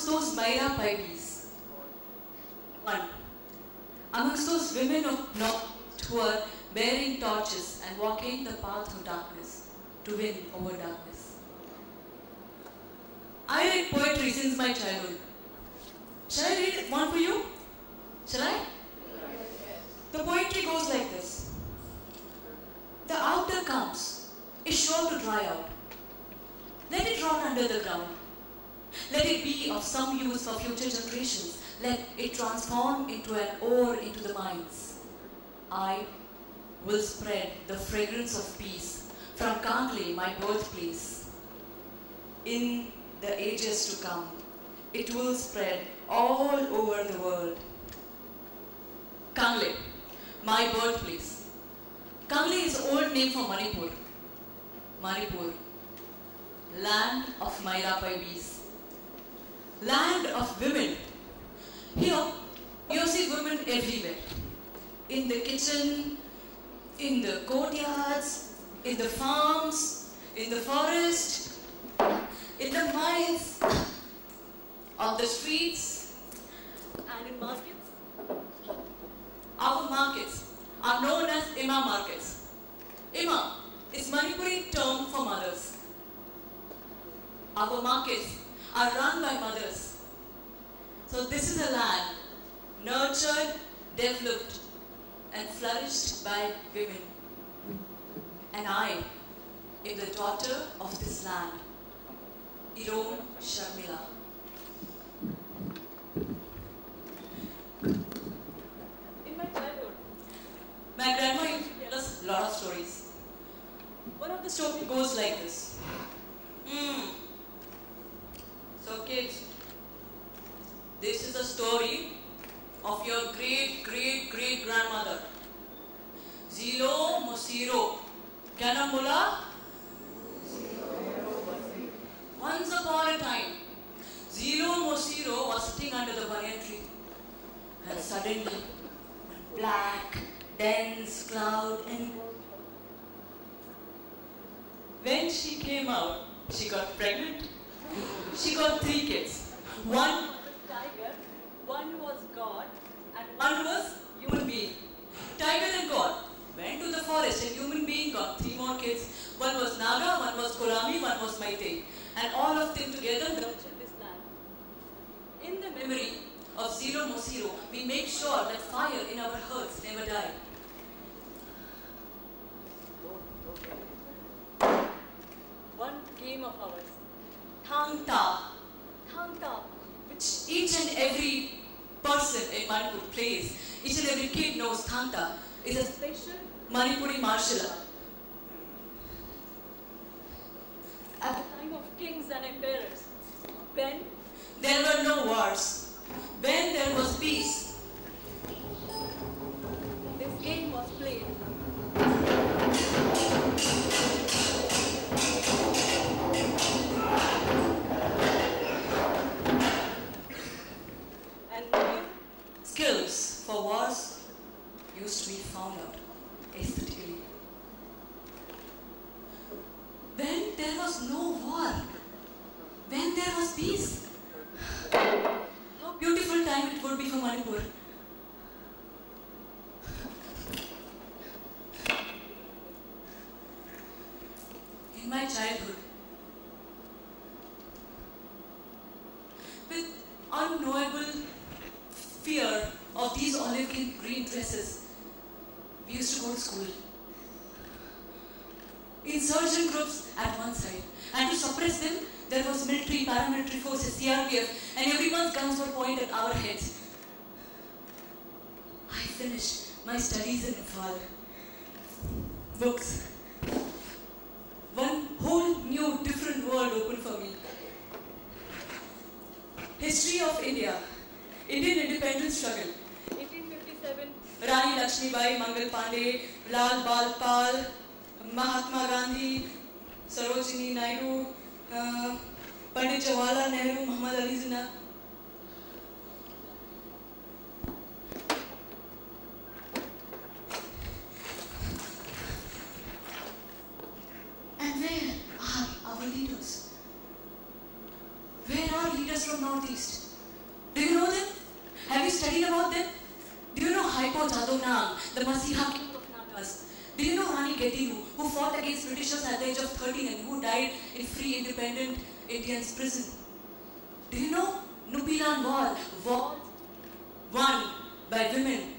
those Maira Paivis, one. Amongst those women of North who are bearing torches and walking the path of darkness to win over darkness. I read poetry since my childhood. Shall I read one for you? Shall I? The poetry goes like this. The outer comes is sure to dry out. Let it rot under the ground. Let it be of some use for future generations. Let it transform into an ore into the mines. I will spread the fragrance of peace from Kangle, my birthplace. In the ages to come, it will spread all over the world. Kangle, my birthplace. Kangle is an old name for Manipur. Manipur, land of Maira Paivis, land of women. Here, you see women everywhere. In the kitchen, in the courtyards, in the farms, in the forest, in the mines, on the streets, and in markets. Our markets are known as Ima markets. Ima is Manipuri term for mothers. Our markets are run by mothers. So this is a land nurtured, developed, and flourished by women. And I am the daughter of this land, Iron Sharmila. In my childhood, my grandma used to tell us a lot of stories. One of the stories goes like this. So kids, this is a story of your great grandmother. Zilo Mosiro. Kanamula? Once upon a time, Zilo Mosiro was sitting under the banyan tree. And suddenly, a black, dense cloud and when she came out, she got pregnant. She got 3 kids. One was a tiger, one was God, and one was human being. Tiger and God went to the forest and human being got 3 more kids. One was Naga, one was Kolami, one was Maite. And all of them together nurtured this land. In the memory of Zilo Mosiro, we make sure that fire in our hearts never die. One game of ours, Thangta. Thangta, which each and every person in Manipur plays, each and every kid knows Thangta, is a special Manipuri martial art. At the time of kings and emperors, when there were no wars, when there was peace, this game was played. And skills for wars used to be found out aesthetically. When there was no war, when there was peace, how beautiful time it would be for Manipur. In my childhood, with unknowable fear of these olive green dresses, we used to go to school. Insurgent groups at one side, and to suppress them, there was military, paramilitary forces, CRPF, and everyone's guns were pointed at our heads. I finished my studies in Imphal. Books. One whole new, different world opened for me. History of India. Indian independence struggle. 1857. Rani Lakshmibai, Mangal Pandey, Lal Bal Pal, Mahatma Gandhi, Sarojini Naidu, Pandit Jawaharlal Nehru, Muhammad Ali Jinnah. And where are our leaders? Where are leaders from Northeast? Sangam, the Masiha king of Nagas. Do you know Rani Gediru, who fought against Britishers at the age of 13 and who died in free independent Indians prison? Do you know Nupilan war won by women?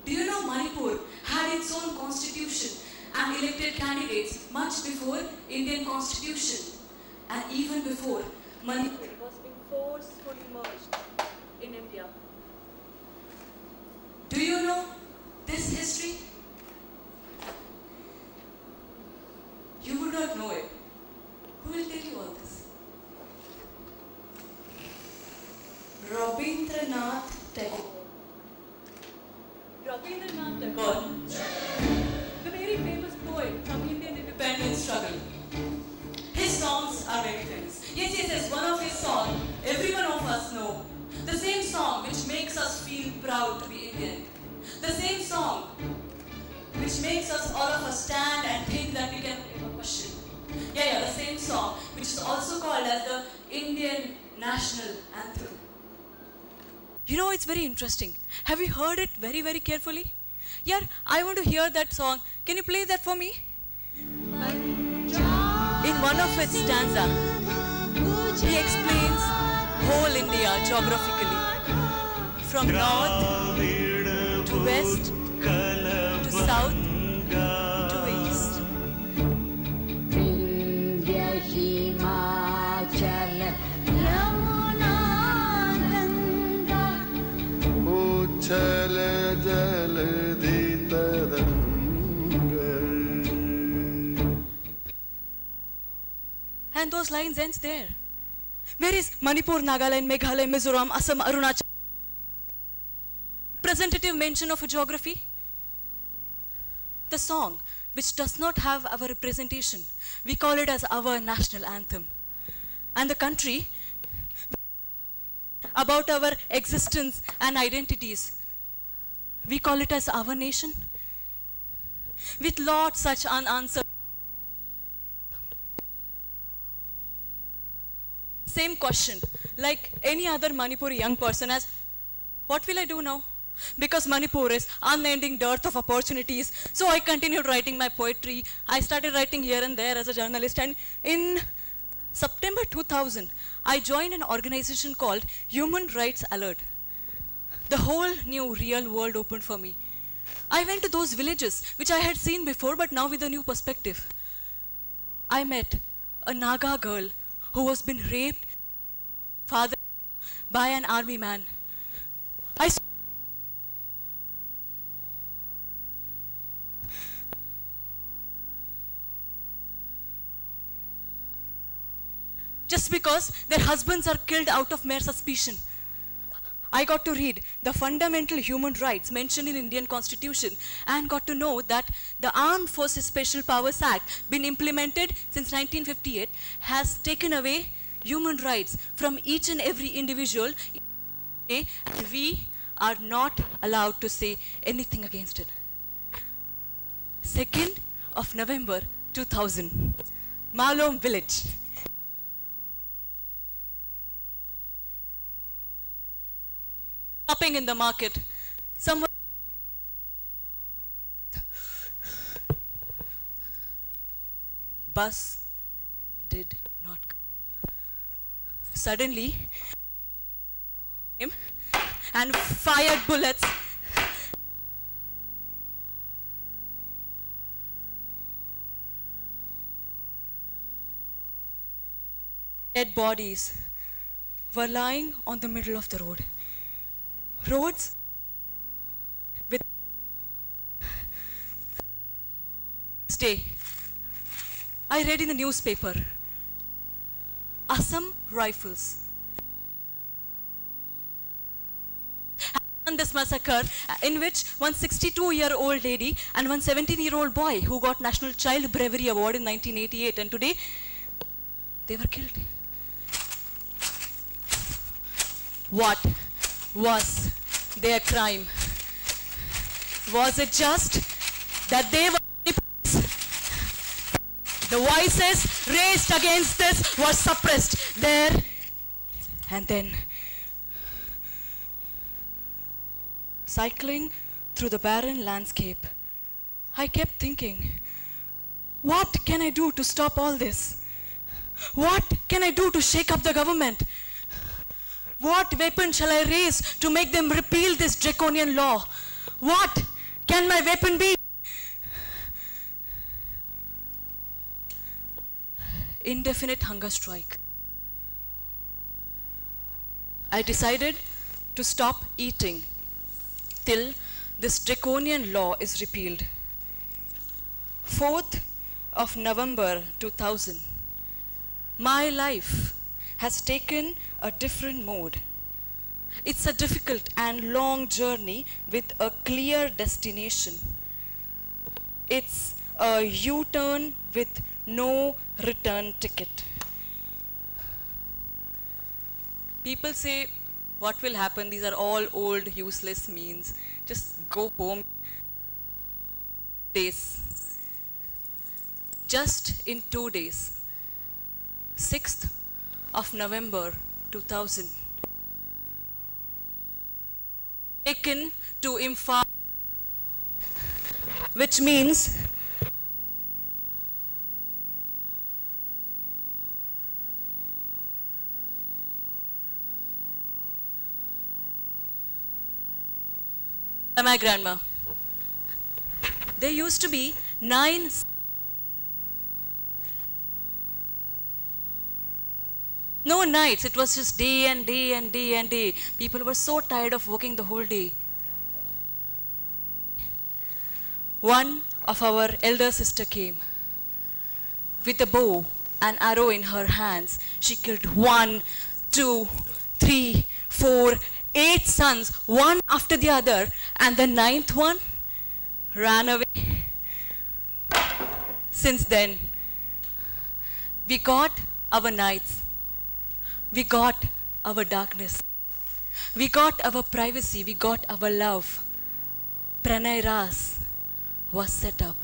Do you know Manipur had its own constitution and elected candidates much before Indian constitution, and even before Manipur was being forcefully merged in India? Do you know this history? You would not know it. Who will tell you all this? Rabindranath Tagore. Rabindranath Tagore, the very famous poet from Indian independence struggle. His songs are very famous. Yes, one of his songs, every one of us know. The same song which makes us feel proud to be Indian. The same song which makes us, all of us, stand and think that we can ever question. Yeah, the same song which is also called as the Indian National Anthem. You know, it's very interesting. Have you heard it very, very carefully? Yeah, I want to hear that song. Can you play that for me? In one of its stanza, he explains whole India geographically. From north to west to south to east. And those lines ends there. Where is Manipur, Nagaland, Meghalaya, Mizoram, Assam, Arunachal? Representative mention of a geography? The song, which does not have our representation, we call it as our national anthem. And the country, about our existence and identities, we call it as our nation. With lots such unanswered. Same question, like any other Manipuri young person, as what will I do now? Because Manipur is unending dearth of opportunities. So I continued writing my poetry. I started writing here and there as a journalist, and in September 2000, I joined an organization called Human Rights Alert. The whole new real world opened for me. I went to those villages which I had seen before, but now with a new perspective. I met a Naga girl who was been raped father by an army man. Just because their husbands are killed out of mere suspicion. I got to read the fundamental human rights mentioned in Indian Constitution and got to know that the Armed Forces Special Powers Act, been implemented since 1958, has taken away human rights from each and every individual, and we are not allowed to say anything against it. 2nd of November 2000, Malom village. Shopping in the market. Someone bus did not come. Suddenly came and fired bullets. Dead bodies were lying on the middle of the road. Roads with stay. I read in the newspaper, Assam Rifles. And this massacre in which one 62-year-old lady and one 17-year-old boy who got National Child Bravery Award in 1988, and today they were killed. What was their crime? Was it just that they were the voices raised against this was suppressed there and then? Cycling through through the barren landscape, I kept thinking, what can I do to stop all this? What can I do to shake up the government? What weapon shall I raise to make them repeal this draconian law? What can my weapon be? Indefinite hunger strike. I decided to stop eating till this draconian law is repealed. 4th of November 2000. My life has taken a different mode. It's a difficult and long journey with a clear destination. It's a U-turn with no return ticket. People say, what will happen? These are all old, useless means. Just go home. Days. Just in 2 days. 6th of November 2000. Taken to Imphal, which means my grandma. There used to be 9 no nights. It was just day and day and day and day. People were so tired of working the whole day. One of our elder sister came with a bow and arrow in her hands. She killed 1, 2, 3, 4, 8 sons, one after the other, and the 9th one ran away. Since then, we got our nights, we got our darkness, we got our privacy, we got our love. Pranay Ras was set up.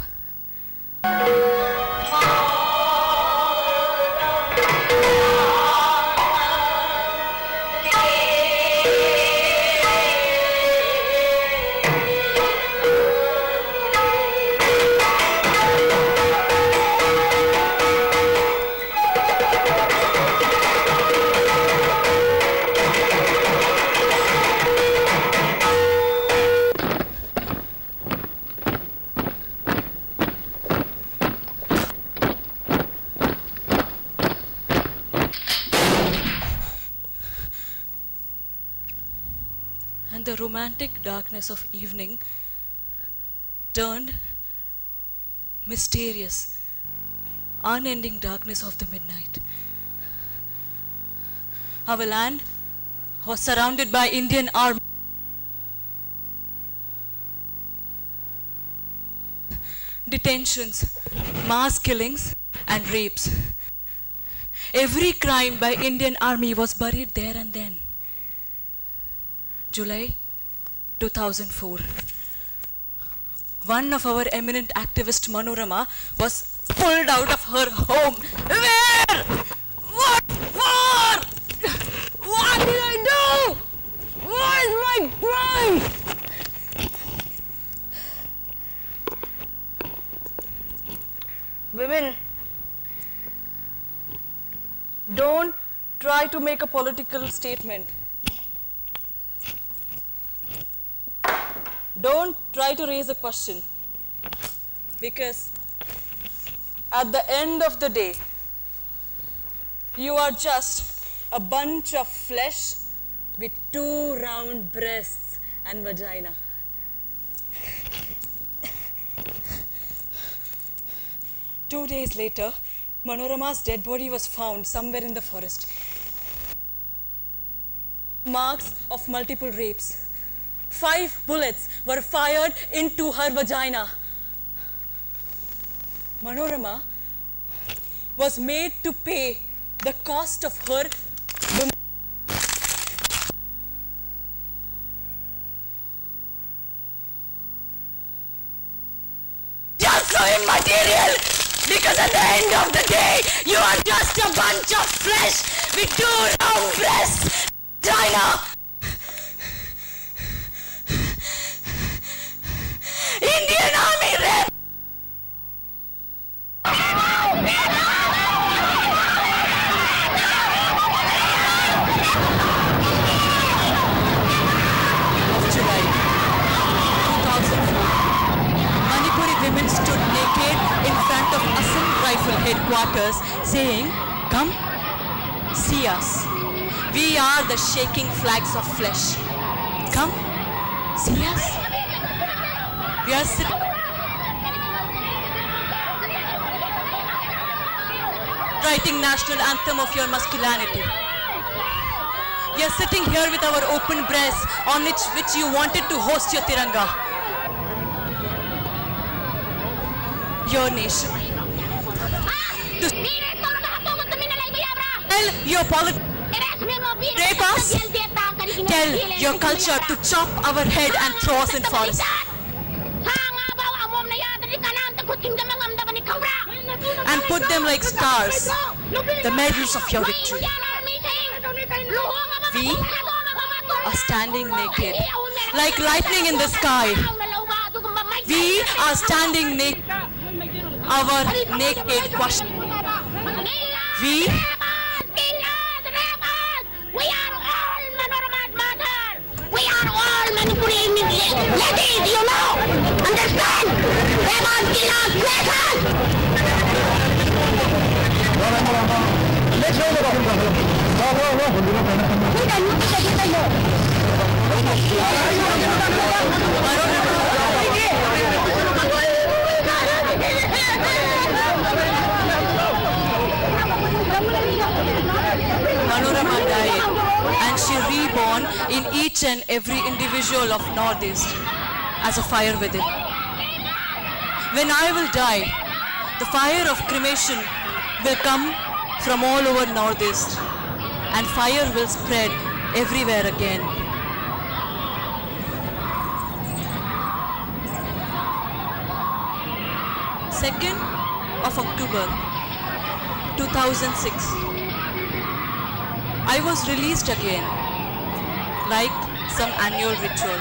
And the romantic darkness of evening turned mysterious, unending darkness of the midnight. Our land was surrounded by Indian army. Detentions, mass killings, and rapes. Every crime by Indian army was buried there and then. July 2004. One of our eminent activist, Manorama, was pulled out of her home. Where? What for? What did I do? What is my crime? Women, don't try to make a political statement. Don't try to raise a question, because at the end of the day, you are just a bunch of flesh with 2 round breasts and vagina. Two days later, Manorama's dead body was found somewhere in the forest. Marks of multiple rapes. 5 bullets were fired into her vagina. Manorama was made to pay the cost of her just so immaterial, because at the end of the day, you are just a bunch of flesh with 2 round breasts, vagina. quarters saying, "Come, see us. We are the shaking flags of flesh. Come, see us." We are sitting writing national anthem of your masculinity. We are sitting here with our open breasts on which you wanted to host your Tiranga. Your nation. To tell your politics, rape us, tell your culture to chop our head and throw us in forest. And put them like stars, the medals of your victory. We are standing naked, like lightning in the sky. We are standing naked, our naked question. We are all manipulating ladies, you know. Understand? They want to kill us, let us. Manorama died, and she reborn in each and every individual of Northeast as a fire within. When I will die, the fire of cremation will come from all over Northeast, and fire will spread everywhere again. October 2, 2006. I was released again, like some annual ritual.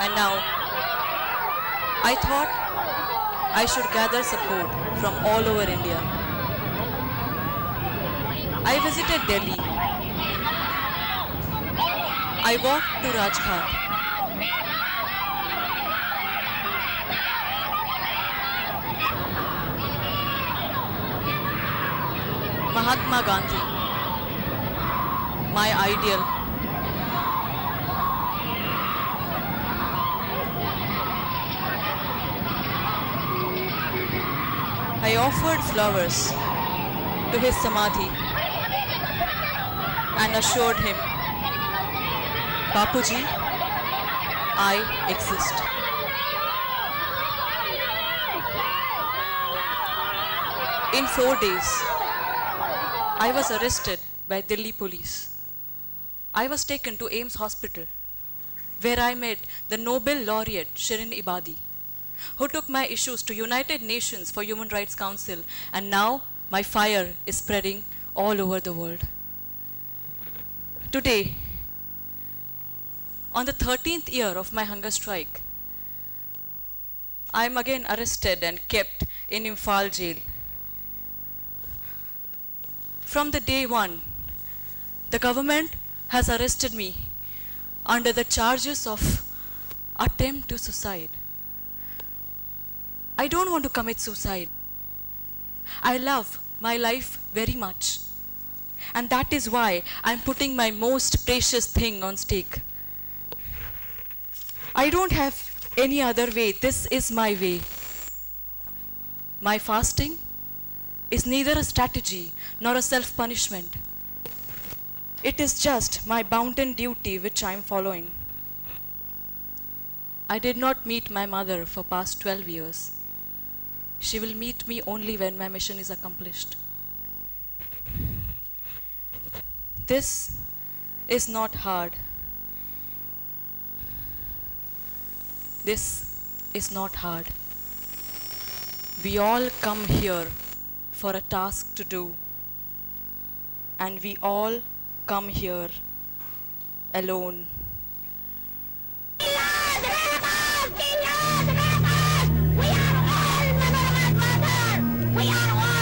And now, I thought I should gather support from all over India. I visited Delhi. I walked to Rajghat. Mahatma Gandhi, my ideal. I offered flowers to his samadhi and assured him, Bapuji, I exist. In 4 days, I was arrested by Delhi police. I was taken to AIIMS hospital, where I met the Nobel laureate Shirin Ebadi, who took my issues to United Nations for Human Rights Council, and now my fire is spreading all over the world. Today, on the 13th year of my hunger strike, I am again arrested and kept in Imphal jail. From the day one, the government has arrested me under the charges of attempt to suicide. I don't want to commit suicide. I love my life very much. And that is why I'm putting my most precious thing on stake. I don't have any other way. This is my way. My fasting is neither a strategy nor a self-punishment. It is just my bounden duty which I am following. I did not meet my mother for past 12 years. She will meet me only when my mission is accomplished. This is not hard. This is not hard. We all come here for a task to do, and we all come here alone. We are all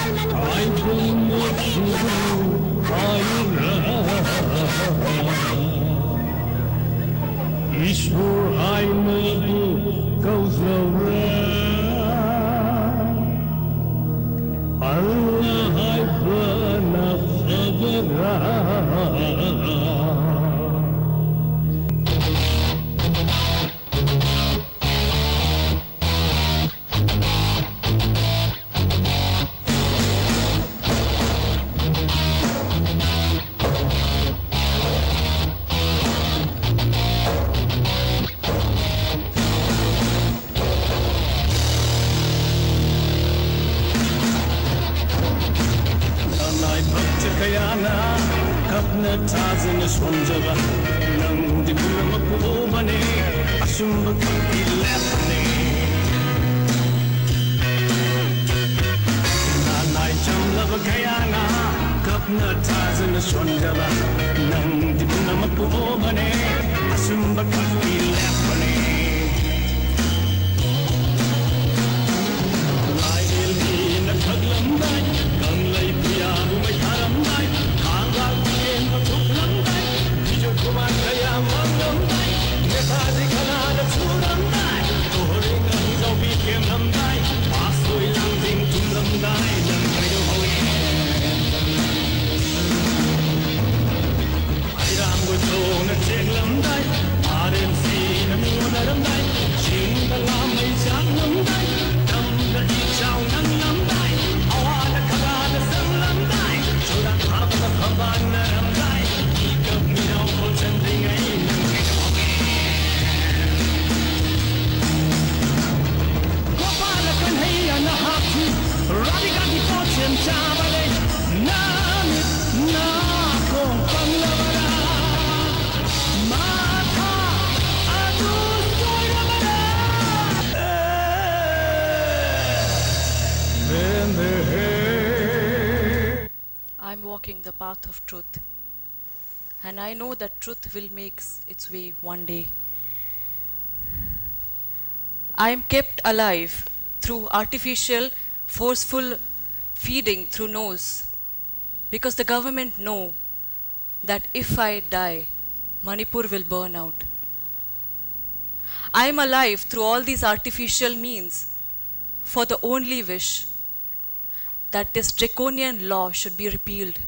Ishwar hai mây câu dầu ra Allah hai bernafas. Kayana kapna tazin swamjaba nang di bulam ko mane asum bakti lepne nanai jamlab kayana kapna tazin swamjaba nang di bulam ko mane asum bakti lepne lai ni na thaglam dai kang lai piya bu mai tharam dai hangal tien ma thuklam dai bijo kuman kaya mangam dai nepadi khana da churam dai tohri nang jau bi kem lam dai pasoi lang ding tum lam dai nang kai do hoi ai ram go to na cheng lam dai aren si na mi na ram dai ching da lam mai jang lam dai dam da i chao nang lam dai awa da khala da sam lam dai choda khap da khaban na ram dai ki kap mi nau ko chen ding ai nang kai do ko pa la kan hai na ha thi rabi ga di ko chen cha ba le na mi na kong pang la ba da ma tha adu so ra ba da I'm walking the path of truth, and I know that truth will make its way one day. I am kept alive through artificial, forceful feeding through nose, because the government know that if I die, Manipur will burn out. I am alive through all these artificial means for the only wish that this draconian law should be repealed,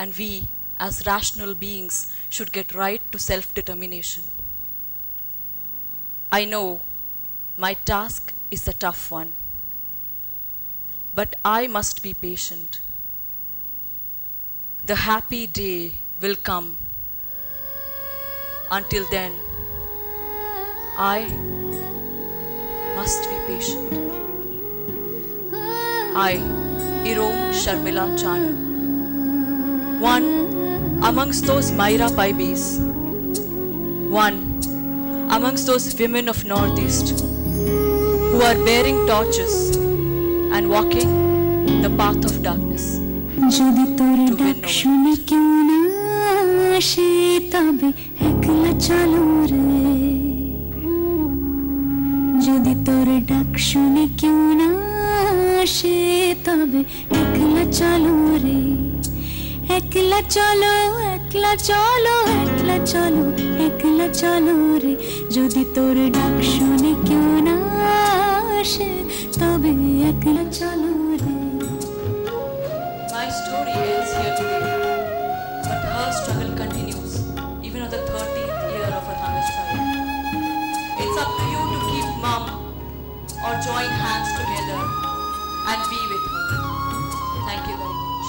and we as rational beings should get right to self-determination. I know my task is a tough one, but I must be patient. The happy day will come. Until then, I must be patient. I, Irom Sharmila Chanu, one amongst those Myra Paibis, one amongst those women of Northeast who are bearing torches and walking the path of darkness যদি তোর to win ডাক over. শুনে কেউ না আসে তবে একলা চলো রে যদি তোর ডাক শুনে কেউ না আসে তবে একলা চলো রে একলা চলো একলা চলো একলা চলো একলা চলো রে যদি তোর ডাক শুনে কেউ না আসে তবে একলা চলো রে My story ends here today, but her struggle continues even on the 13th year of her homicide. It's up to you to keep mum or join hands together and be with her. Thank you very much.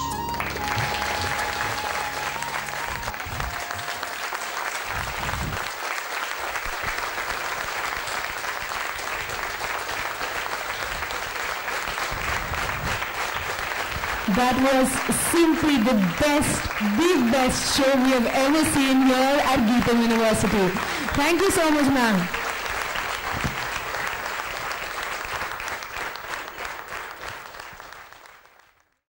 That was simply the best show we have ever seen here at Geetam University. Thank you so much, ma'am.